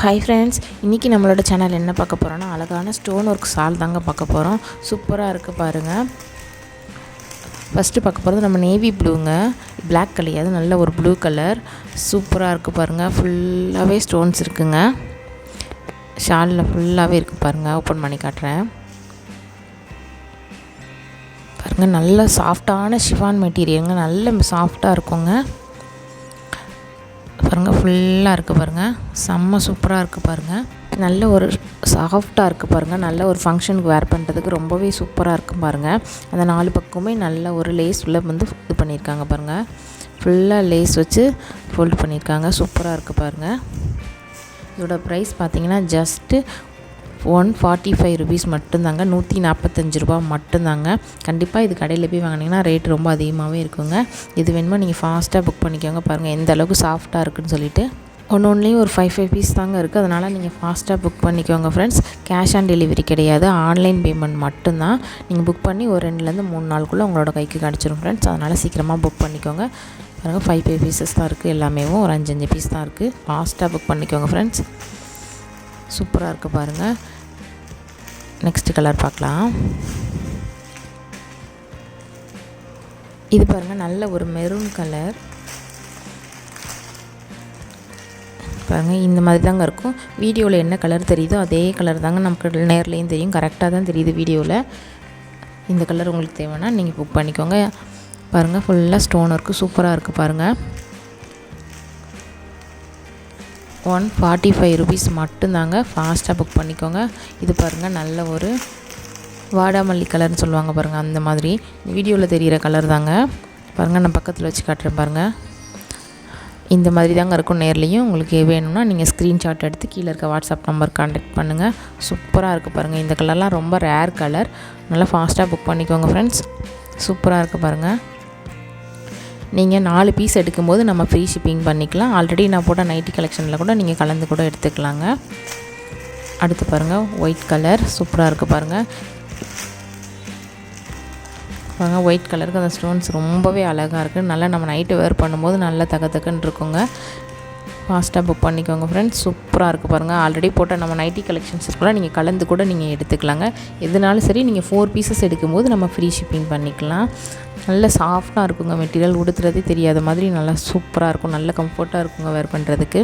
Hi friends, இன்றைக்கி நம்மளோட channel என்ன பார்க்க போகிறோன்னா அழகான ஸ்டோன் ஒர்க் ஷால் தாங்க பார்க்க போகிறோம். சூப்பராக இருக்குது பாருங்கள். ஃபஸ்ட்டு பார்க்க போகிறது நம்ம நேவி ப்ளூங்க, பிளாக் கிடையாது, நல்ல ஒரு ப்ளூ கலர். சூப்பராக இருக்குது பாருங்கள். ஃபுல்லாகவே ஸ்டோன்ஸ் இருக்குங்க. ஷாலில் ஃபுல்லாகவே இருக்குது பாருங்கள். ஓப்பன் பண்ணி காட்டுறேன் பாருங்கள். நல்ல சாஃப்டான ஷிஃபான் மெட்டீரியலுங்க, நல்ல சாஃப்டாக இருக்குங்க பாருங்கள். ஃபுல்லாக இருக்குது பாருங்கள். செம்ம சூப்பராக இருக்குது பாருங்கள். நல்ல ஒரு சாஃப்டாக இருக்குது பாருங்கள். நல்ல ஒரு ஃபங்க்ஷனுக்கு வேர் பண்ணுறதுக்கு ரொம்பவே சூப்பராக இருக்கும் பாருங்கள். அந்த 4 பக்கமே நல்ல ஒரு லேஸ் உள்ள வந்து இது பண்ணியிருக்காங்க பாருங்கள். ஃபுல்லாக லேஸ் வச்சு ஃபோல்ட் பண்ணியிருக்காங்க. சூப்பராக இருக்குது பாருங்கள். இதோட ப்ரைஸ் பார்த்திங்கன்னா ஜஸ்ட்டு 145 ருபீஸ் மட்டும்தாங்க. 145 ரூபா மட்டும்தாங்க. கண்டிப்பாக இது கடையில் போய் வாங்கினீங்கன்னா ரேட் ரொம்ப அதிகமாகவே இருக்குங்க. இது வேணுமோ நீங்கள் ஃபாஸ்ட்டாக புக் பண்ணிக்கோங்க. பாருங்கள் எந்த அளவுக்கு சாஃப்டாக இருக்குதுன்னு சொல்லிட்டு. ஒன்றுலேயும் ஒரு 5 பீஸ் தாங்க இருக்குது. அதனால் நீங்கள் ஃபாஸ்ட்டாக புக் பண்ணிக்கோங்க ஃப்ரெண்ட்ஸ். கேஷ் ஆன் டெலிவரி கிடையாது, ஆன்லைன் பேமெண்ட் மட்டும்தான். நீங்கள் புக் பண்ணி ஒரு 2லேருந்து 3 நாளுக்குள்ளே உங்களோட கைக்கு கிடச்சிரும் ஃப்ரெண்ட்ஸ். அதனால் சீக்கிரமாக புக் பண்ணிக்கோங்க. பாருங்கள் 5 பீசஸ் தான் இருக்குது. எல்லாமே ஒரு 5 பீஸ் தான் இருக்குது. ஃபாஸ்ட்டாக புக் பண்ணிக்கோங்க ஃப்ரெண்ட்ஸ். சூப்பராக இருக்குது பாருங்கள். நெக்ஸ்ட்டு கலர் பார்க்கலாம். இது பாருங்கள், நல்ல ஒரு மெரூன் கலர் பாருங்கள். இந்த மாதிரி தாங்க இருக்கும். வீடியோவில் என்ன கலர் தெரியுதோ அதே கலர் தாங்க நமக்கு நேர்லேயும் தெரியும். கரெக்டாக தான் தெரியுது வீடியோவில். இந்த கலர் உங்களுக்கு தேவைன்னா நீங்கள் புக் பண்ணிக்கோங்க. பாருங்கள் ஃபுல்லாக ஸ்டோன் ஒர்க்கு சூப்பராக இருக்குது பாருங்கள். 145 ருபீஸ் மட்டும்தாங்க. ஃபாஸ்ட்டாக புக் பண்ணிக்கோங்க. இது பாருங்கள், நல்ல ஒரு வாடாமல்லி கலர்னு சொல்லுவாங்க பாருங்கள், அந்த மாதிரி வீடியோவில் தெரிகிற கலர் தாங்க. பாருங்கள் நான் பக்கத்தில் வச்சு காட்டுறேன் பாருங்கள். இந்த மாதிரி தாங்க இருக்கும். நேர்லேயும் உங்களுக்கு வேணும்னா நீங்கள் ஸ்க்ரீன்ஷாட் எடுத்து கீழே இருக்க வாட்ஸ்அப் நம்பர் கான்டாக்ட் பண்ணுங்கள். சூப்பராக இருக்குது பாருங்கள். இந்த கலர்லாம் ரொம்ப ரேர் கலர். நல்லா ஃபாஸ்ட்டாக புக் பண்ணிக்கோங்க ஃப்ரெண்ட்ஸ். சூப்பராக இருக்குது பாருங்கள். நீங்கள் 4 பீஸ் எடுக்கும்போது நம்ம ஃப்ரீ ஷிப்பிங் பண்ணிக்கலாம். ஆல்ரெடி நான் போட்ட நைட்டி கலெக்ஷனில் கூட நீங்கள் கலந்து கூட எடுத்துக்கலாங்க. அடுத்து பாருங்கள், ஒயிட் கலர் சூப்பராக இருக்குது பாருங்கள். பாருங்கள் ஒயிட் கலருக்கு அந்த ஸ்டோன்ஸ் ரொம்பவே அழகாக இருக்குது. நல்லா நம்ம நைட்டு வேர் பண்ணும்போது நல்லா தகன்னு இருக்குங்க. ஃபாஸ்ட்டாக புக் பண்ணிக்கோங்க ஃப்ரெண்ட்ஸ். சூப்பராக இருக்குது பாருங்கள். ஆல்ரெடி போட்ட நம்ம நைட்டி கலெக்ஷன்ஸ் கூட நீங்கள் கலந்து கூட நீங்கள் எடுத்துக்கலாங்க. எதுனாலும் சரி நீங்கள் 4 பீசஸ் எடுக்கும்போது நம்ம ஃப்ரீ ஷிப்பிங் பண்ணிக்கலாம். நல்ல சாஃப்டாக இருக்குங்க மெட்டீரியல். உடுத்துறதே தெரியாத மாதிரி நல்லா சூப்பராக இருக்கும். நல்ல கம்ஃபர்ட்டாக இருக்குங்க வேர் பண்ணுறதுக்கு.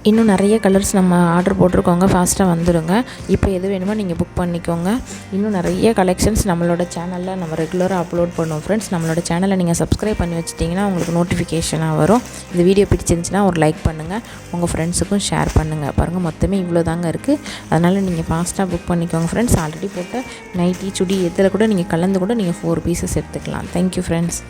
இன்னும் நிறைய கலர்ஸ் நம்ம ஆர்டர் போட்டிருக்கோங்க. ஃபாஸ்ட்டாக வந்துடுங்க. இப்போ எது வேணுமோ நீங்கள் புக் பண்ணிக்கோங்க. இன்னும் நிறைய கலெக்ஷன்ஸ் நம்மளோட சேனலில் நம்ம ரெகுலராக அப்லோட் பண்ணுவோம் ஃப்ரெண்ட்ஸ். நம்மளோட சேனலை நீங்கள் சப்ஸ்கிரைப் பண்ணி வச்சிட்டிங்கன்னா உங்களுக்கு நோட்டிஃபிகேஷனாக வரும். இந்த வீடியோ பிடிச்சிருந்துச்சின்னா ஒரு லைக் பண்ணுங்கள், உங்கள் ஃப்ரெண்ட்ஸுக்கும் ஷேர் பண்ணுங்கள். பாருங்கள் மொத்தமே இவ்வளோ தாங்க இருக்குது. அதனால் நீங்கள் ஃபாஸ்ட்டாக புக் பண்ணிக்கோங்க ஃப்ரெண்ட்ஸ். ஆல்ரெடி போட்ட நைட்டி சுடி எதில் கூட நீங்கள் கலந்து கூட நீங்கள் 4 பீசஸ் எடுத்துக்கலாம். Thank you friends.